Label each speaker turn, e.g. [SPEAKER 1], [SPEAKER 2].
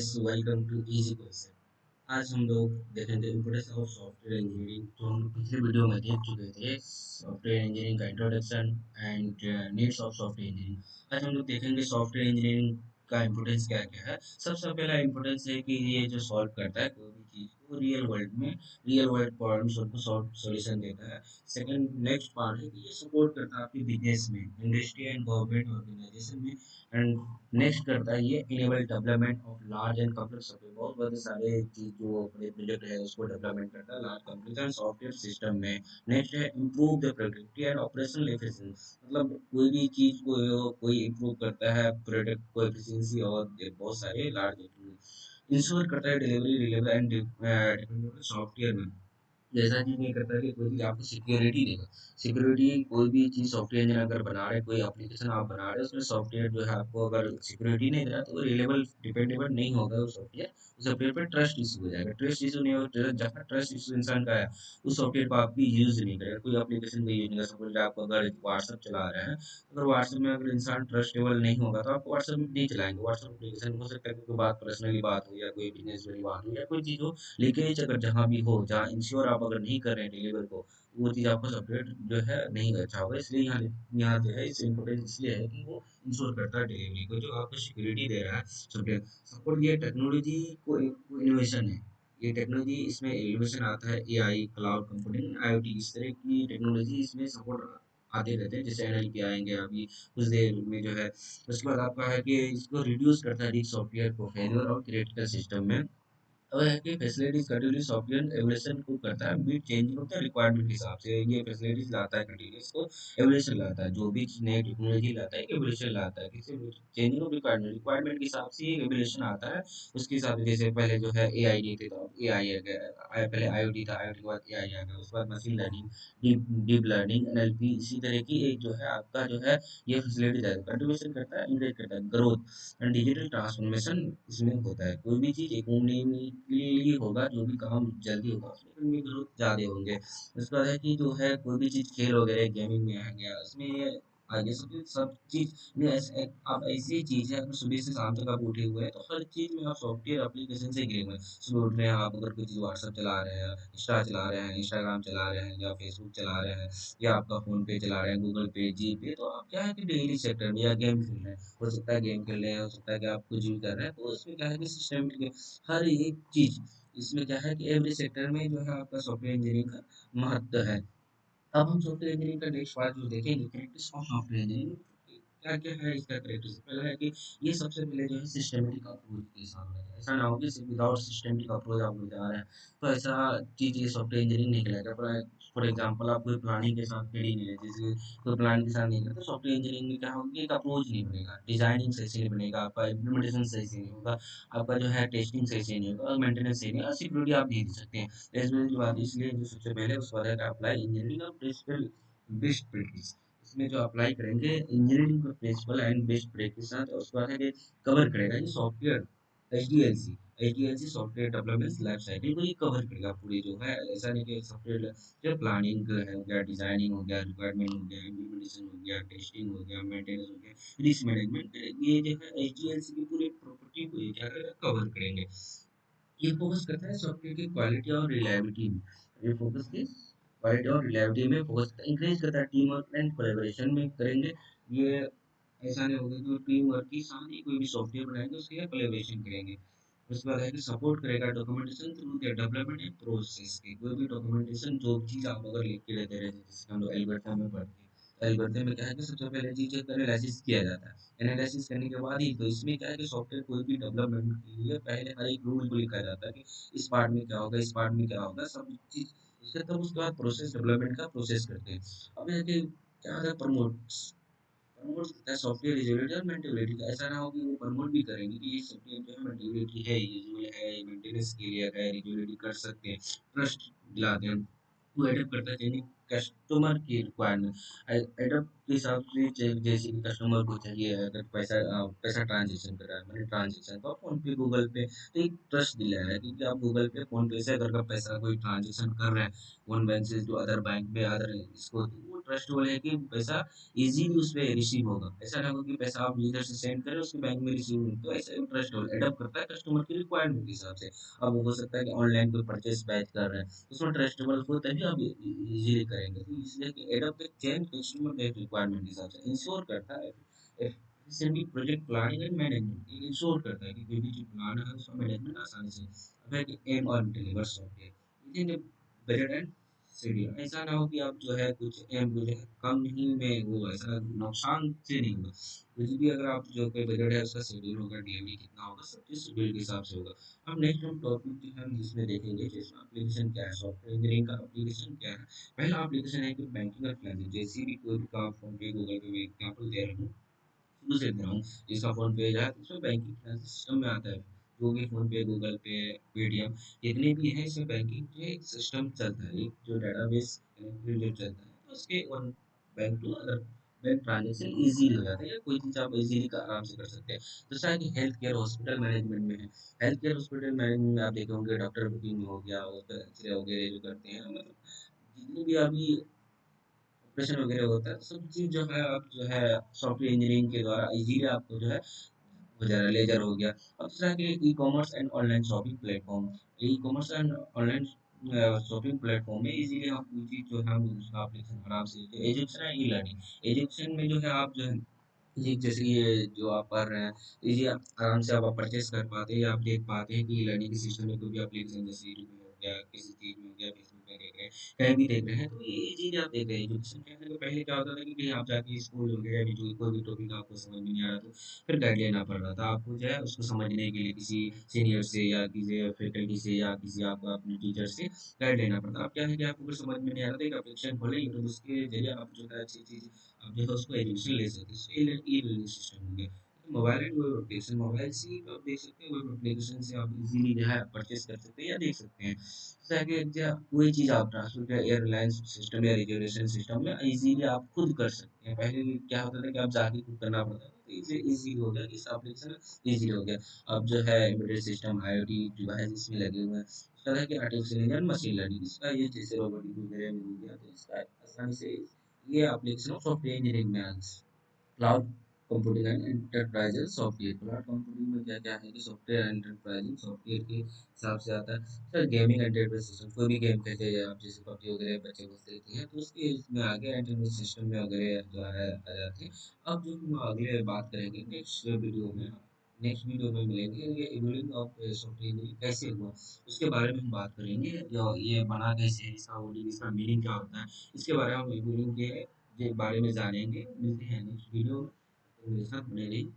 [SPEAKER 1] Welcome to easy question. आज हम लोग देखेंगे इम्पोर्टेंस ऑफ सॉफ्टवेयर इंजीनियरिंग जो हम पिछले वीडियो में देख चुके थे। सॉफ्टवेयर इंजीनियरिंग का introduction and needs of software engineering. आज हम लोग देखेंगे सॉफ्टवेयर इंजीनियरिंग का इम्पोर्टेंस क्या क्या है। सबसे पहला इम्पोर्टेंस है कि ये जो सॉल्व करता है कोई भी चीज़ को रियल वर्ल्ड में, रियल वर्ल्ड प्रॉब्लम्स को सॉल्व सोल्यूशन देता है। सेकंड नेक्स्ट पार्ट है कि ये सपोर्ट करता है आपकी बिजनेस में, इंडस्ट्री एंड गवर्नमेंट ऑर्गेनाइजेशन में। एंड नेक्स्ट करता है ये enable development of large and complex software. बहुत बड़े सारे चीज जो अपने प्रोजेक्ट है उसको डेवलपमेंट करता है लार्ज कॉम्प्लेक्स सॉफ्टवेयर सिस्टम में। नेक्स्ट है improve the productivity and operational efficiency. मतलब कोई भी चीज को कोई इम्प्रूव करता है प्रोडक्ट को एफिशिएंसी और ये बहुत सारे लार्ज इंश्योर करता है delivery reliable and dependable software में। ऐसा चीज नहीं करता कि कोई चीज आपको सिक्योरिटी देगा। सिक्योरिटी कोई भी चीज सॉफ्टवेयर इंजीनियर अगर बना रहे, कोई एप्लीकेशन आप बना रहे, उसमें सॉफ्टवेयर जो है आपको अगर सिक्योरिटी नहीं दे रहा तो वो रिलेबल डिपेंडेबल नहीं होगा वो सॉफ्टवेयर। उस सॉफ्टवेयर पे ट्रस्ट इशू हो जाएगा। ट्रस्ट इशू नहीं हो, जहाँ ट्रस्ट इशू इंसान का है उस सॉफ्टवेयर को आप भी यूज नहीं करेगा, कोई एप्लीकेशन का यूज नहीं कर। सपोज आप अगर व्हाट्सएप चला रहे हैं, अगर व्हाट्सएप में अगर इंसान ट्रस्टेबल नहीं होगा तो आप व्हाट्सएप नहीं चलाएंगे। व्हाट्सएप एप्लीकेशन हो सकता है कि कोई बात पर्सनली बात हो या कोई बिजनेस वाली बात हो या कोई चीज हो, लीकेज अगर जहाँ भी हो, जहाँ इंश्योर आप अगर नहीं कर रहे हैं डिलीवर को, वो चीज़ आपका सॉफ्टवेयर जो है नहीं अच्छा होगा। इसलिए यहाँ यहाँ जो है इस इम्पोर्टेंस इसलिए है कि वो इंश्योर करता है डिलीवरी को, जो आपको सिक्योरिटी दे रहा है सॉफ्टवेयर। सपोर्ट ये टेक्नोलॉजी को इनोवेशन है। ये टेक्नोलॉजी इसमें इनोवेशन आता है, एआई, क्लाउड कंप्यूटिंग, आईओटी, इस तरह की टेक्नोलॉजी इसमें सपोर्ट आते रहते हैं। जैसे एनएलपी आएंगे अभी कुछ देर में जो है। उसके बाद आपका है कि इसको रिड्यूस करता है रिस्क सॉफ्टवेयर को फेलियर और क्रिटिकल सिस्टम में। और है कि फैसिलिटीज कंटिन्यूस सॉफ्टवेयर एवोल्यूशन को करता है beat changing of the requirement के हिसाब से। ये फैसिलिटीज लाता है कंटिन्यूस को, एवोल्यूशन लाता है, जो भी नई टेक्नोलॉजी लाता है एवोल्यूशन लाता है, किसी चेंजिंग ऑफ रिक्वायरमेंट, रिक्वायरमेंट के हिसाब से एवोल्यूशन आता है। उसके हिसाब से जैसे पहले जो है एआई नहीं थे तो अब एआई आ गया, पहले आईओटी था, आईओटी के बाद एआई आ गया, उसके बाद machine learning, deep deep learning, NLP, इसी तरह की एक जो है आपका जो है ये फैसिलिटी कंट्रीब्यूशन करता है, इंक्रेज करता है ग्रोथ एंड डिजिटल ट्रांसफॉर्मेशन। इसमें होता है कोई भी चीज़ इकोनॉमी के लिए होगा, जो भी काम जल्दी होगा उसमें इकोनॉमिक ग्रोथ ज़्यादा होंगे। उसके बाद है कि जो है कोई भी चीज़ खेल वगैरह गेमिंग में आ गया, उसमें ये आगे सब चीज़ में ऐसे आप ऐसी चीज़ है, अगर सुबह से शाम तक आप उठे हुए हैं तो हर चीज़ में आप सॉफ्टवेयर एप्लीकेशन से घिरे हुए हैं। सुबह उठ रहे हैं आप, अगर कोई चीज़ व्हाट्सएप चला रहे हैं, इंस्टा चला रहे हैं, इंस्टाग्राम चला रहे हैं या फेसबुक चला रहे हैं या आपका फोन पे चला रहे हैं, गूगल पे, जी पे, तो आप क्या है कि डेली सेक्टर में या गेम खेल रहे हैं, हो सकता है गेम खेल रहे हैं, हो सकता है कि आप कुछ भी कर रहे हैं, तो इसमें क्या है कि सिस्टमेटिक हर एक चीज़, इसमें क्या है कि एवरी सेक्टर में जो है आपका सॉफ्टवेयर इंजीनियरिंग का महत्व है। अब हम सॉफ्टवेयर इंजीनियरिंग का नेक्स्ट पार्ट जो देखेंगे, प्रैक्टिस ऑफ सॉफ्टवेयर इंजीनियरिंग क्या क्या है इसका प्रैक्टिस। पहला है कि ये सबसे पहले जो है सिस्टमेटिक अप्रोच के साथ है। ऐसा ना हो कि विदाउट सिस्टमेटिक अप्रोच आप लोग जा रहे हैं तो ऐसा चीज़ ये सॉफ्टवेयर इंजीनियरिंग नहीं कहलाएगा। फॉर एग्जाम्पल आप कोई प्लानिंग के साथ खड़ी नहीं है, जैसे कोई प्लान के साथ नहीं करते, सॉफ्टवेयर इंजीनियरिंग में क्या होगा कि एक अप्रोच नहीं बनेगा, डिजाइनिंग सही से नहीं बनेगा, आपका इम्प्लीमेंटेशन सही से नहीं होगा, आपका जो है टेस्टिंग सही से नहीं होगा, मेंटेनेंस सही नहीं होगा, सिक्योरिटी आप नहीं दे सकते हैं। इसमें की बात इसलिए जो सबसे पहले उस पर है अप्लाई इंजीनियरिंग और प्रिंसिपल बेस्ट प्रैक्टिस। इसमें जो अप्लाई करेंगे इंजीनियरिंग का प्रिंसिपल एंड बेस्ट प्रैक्टिस है, तो उसके बाद है कि कवर करेगा ये software HDLC. HDLC software development life cycle को ये कवर करेगा पूरी जो है। ऐसा नहीं कि सॉफ्टवेयर जो प्लानिंग है हो गया, डिजाइनिंग हो गया, रिक्वायरमेंट हो गया, इम्प्लीमेंटेशन हो गया, टेस्टिंग हो गया, मेंटेनेंस हो गया, रिस्क मैनेजमेंट, ये जो है एचडीएलसी की पूरी प्रॉपर्टी को ये क्या करेगा, कवर करेंगे। ये फोकस करता है सॉफ्टवेयर की क्वालिटी और रिलायबिलिटी में। ये फोकस की क्वालिटी और रिलायबिलिटी में फोकस इंक्रीज करता है, टीम वर्क एंड कोलैबोरेशन में करेंगे। ये ऐसा नहीं होगा कि टीम वर्क के साथ ही कोई भी सॉफ्टवेयर बनाएंगे उसके लिए कोलैबोरेशन करेंगे। उसके बाद है कि सपोर्ट करेगा documentation through the development and process की। कोई भी डॉक्यूमेंटेशन जो चीज़ आप अगर लिख के लेते रहते हैं, जैसे हम लोग एल्गोरिथम में पढ़ते हैं, तो एल्गोरिथम में क्या है कि सबसे पहले चीज़ एक एनालिसिस किया जाता है। एनालिसिस करने के बाद ही तो इसमें क्या है कि सॉफ्टवेयर कोई भी डेवलपमेंट के लिए पहले हर एक रूल को लिखा जाता है कि इस पार्ट में क्या होगा, इस पार्ट में क्या होगा, सब चीज़ उसके तब उसके बाद प्रोसेस डेवलपमेंट का प्रोसेस करते हैं। अब है कि क्या होता है प्रमोट प्रमोट करता है सॉफ्टवेयर यूजेबिलिटी और मेंटेनेबिलिटी का। ऐसा ना हो कि वो प्रमोट भी करेंगे कि ये सॉफ्टवेयर जो है मेंटेनेबिलिटी है, यूजेबल है, मेंटेनेंस के लिए है, यूजेबिलिटी कर सकते हैं, ट्रस्ट दिलाते हैं। वो एडप्ट करता है चेंजिंग कस्टमर की रिक्वायरमेंट एडप के हिसाब से जैसे कि कस्टमर को चाहिए अगर पैसा ट्रांजेक्शन कर रहा है मनी ट्रांजेक्शन तो आप फोन पे गूगल पे तो एक ट्रस्ट दिलाया है क्योंकि आप गूगल पे फोन पे से अगर का पैसा कोई ट्रांजेक्शन कर रहे हैं वन बैंक से टू अदर बैंक में अदर इसको तो वो ट्रस्टेबल है कि पैसा इजीली उस पे रिसीव होगा ऐसा ना हो कि पैसा आप इधर से सेंड करें उसके बैंक में रिसीव नहीं तो ऐसा ट्रस्टेबल एडप करता है कस्टमर की रिक्वायरमेंट के हिसाब से। अब हो सकता है कि ऑनलाइन कोई परचेस बैच कर रहे हैं उसमें ट्रस्टेबल हो तभी आप इजीली करेंगे तो इसलिए कि एडोब एक चेंज कंज्यूमर बेस्ड रिक्वायरमेंट के हिसाब से इंश्योर करता है efficiently project planning and management ये इंश्योर करता है कि कोई भी चीज प्लान है उसका मैनेजमेंट आसानी से अब है कि एम और deliver software with in budget and schedule ऐसा ना हो कि आप जो है कुछ एम जो है कम ही में वो ऐसा नुकसान से नहीं होगा कुछ भी अगर आप जो कोई बजट है उसका शेड्यूल होगा डिलीवरी कितना होगा सब चीज शेड्यूल के हिसाब से होगा। अब नेक्स्ट हम टॉपिक जो है हम जिसमें देखेंगे जैसे एप्लीकेशन क्या है सॉफ्टवेयर इंजीनियरिंग का एप्लीकेशन क्या है। पहला एप्लीकेशन है कि बैंकिंग और फाइनेंस जैसे भी कोई भी काम फोन पे गूगल पे मैं एग्जाम्पल दे रहा हूँ शुरू से दे रहा हूँ जिसका फोन पे है तो उसमें बैंकिंग फाइनेंस सिस्टम में आता है जो भी फोन पे गूगल पे पेटीएम जितने भी है इसमें बैंकिंग जो एक सिस्टम चलता है एक जो डेटाबेस कनेक्टेड चलता है तो उसके one bank to other bank transaction easily हो जाता है या कोई चीज आप इजीली का आराम से कर सकते हैं। दूसरा है कि हेल्थ केयर हॉस्पिटल मैनेजमेंट में है हेल्थ केयर हॉस्पिटल मैनेजमेंट में आप देखे होंगे डॉक्टर बुकिंग हो गया और एक्सरे वगैरह जो करते हैं मतलब जितनी भी अभी ऑपरेशन वगैरह होता है तो सब चीज़ जो है आप जो है सॉफ्टवेयर इंजीनियरिंग के द्वारा इजीली आपको जो है हो जा रहा है लेजर हो गया। अब दूसरा कि e commerce and online shopping platform e commerce and online shopping platform में इजीली आप कोई चीज़ जो है हम उसका एप्लीकेशन आराम से एजुकेशन है ई लर्निंग एजुकेशन में जो है आप जो है ये जैसे कि ये जो आप पढ़ रहे हैं ये आप आराम से आप परचेस कर पाते हैं या आप देख पाते हैं कि लर्निंग के सिस्टम में कोई भी एप्लीकेशन जैसे यूट्यूब में हो गया किसी चीज में हो गया फेसबुक में देख रहे हैं कहीं भी देख रहे हैं तो ये चीज आप देख रहे हैं एजुकेशन कहने को पहले क्या होता था कि कहीं आप जाके स्कूल वगैरह भी जो कोई भी टॉपिक आपको समझ में नहीं आ रहा तो फिर गाइड लेना पड़ रहा था आपको जो है उसको समझने के लिए किसी सीनियर से या किसी फैकल्टी से या किसी आपको अपने टीचर से गाइड लेना पड़ता अब क्या है कि आपको कुछ समझ में नहीं आ रहा था एक एप्लीकेशन खोले यूट्यूब उसके जरिए आप जो है अच्छी चीज आप जो है उसको एजुकेशन ले सकते हैं ई लर्निंग सिस्टम हो गया mobile and web application mobile से ही आप देख सकते हैं वेब एप्लीकेशन से आप इजीली जो है परचेस कर सकते हैं या देख सकते हैं ताकि क्या कोई चीज़ आप ट्रांसपोर्ट या एयरलाइंस सिस्टम या रिजर्वेशन सिस्टम में इजीली आप खुद कर सकते हैं पहले क्या होता था कि आप जाके खुद करना पड़ता था तो इसे इजी हो गया इस एप्लीकेशन इजी हो गया अब जो है एम्बेडेड सिस्टम IoT डिवाइस इसमें लगे हुए हैं इस तरह के आर्टिफिशियल इंटेलिजेंस मशीन लर्निंग इसका ये जैसे रोबोटिक वगैरह में हो गया तो इसका आसानी से ये एप्लीकेशन सॉफ्टवेयर इंजीनियरिंग में आ cloud computing and enterprise software cloud computing में क्या क्या है कि सॉफ्टवेयर एंटरप्राइजिंग सॉफ्टवेयर के हिसाब से आता है सर गेमिंग एंटरप्राइज सिस्टम कोई भी गेम खेलते हैं आप जैसे पबजी वगैरह बच्चे को खेलते हैं तो उसके इसमें आगे एंटरप्राइज सिस्टम में वगैरह जो है आ जाते हैं। अब जो हम अगले बात करेंगे नेक्स्ट वीडियो में मिलेंगे ये इवोल्यूशन ऑफ सॉफ्टवेयर इंजीनियरिंग कैसे हुआ उसके बारे में हम बात करेंगे जो ये बना कैसे है इसका मीनिंग क्या होता है इसके बारे में हम इवोल्यूशन के बारे में जानेंगे मिलते हैं नेक्स्ट वीडियो में तो मेरे साथ बने रहिए।